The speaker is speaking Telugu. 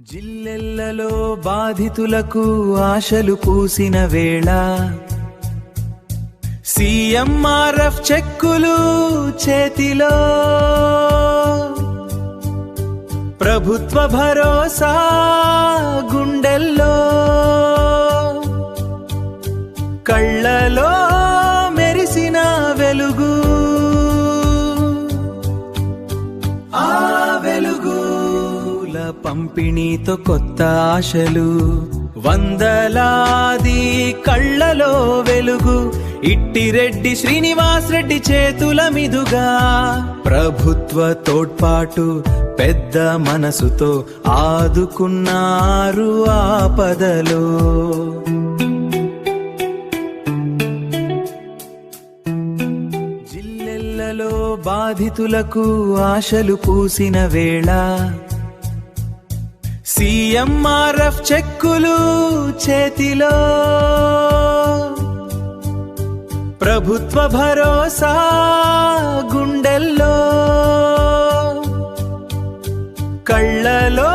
జిల్లెల్లలో బాధితులకు ఆశలు పూసిన వేళ సీఎంఆర్ఎఫ్ చెక్కులు చేతిలో ప్రభుత్వ భరోసా గుండెల్లో కళ్ళలో మెరిసిన వెలుగు ఆ వెలుగు పంపిణీతో కొత్త ఆశలు వందలాది కళ్ళలో వెలుగు ఇట్టిరెడ్డి శ్రీనివాస్ రెడ్డి చేతుల మీదుగా ప్రభుత్వ తోడ్పాటు పెద్ద మనసుతో ఆదుకున్నారు ఆపదలో జిల్లెల్లలో బాధితులకు ఆశలు పూసిన వేళ సీఎంఆర్ఎఫ్ చెక్కులు చేతిలో ప్రభుత్వ భరోసా గుండెల్లో కళ్ళలో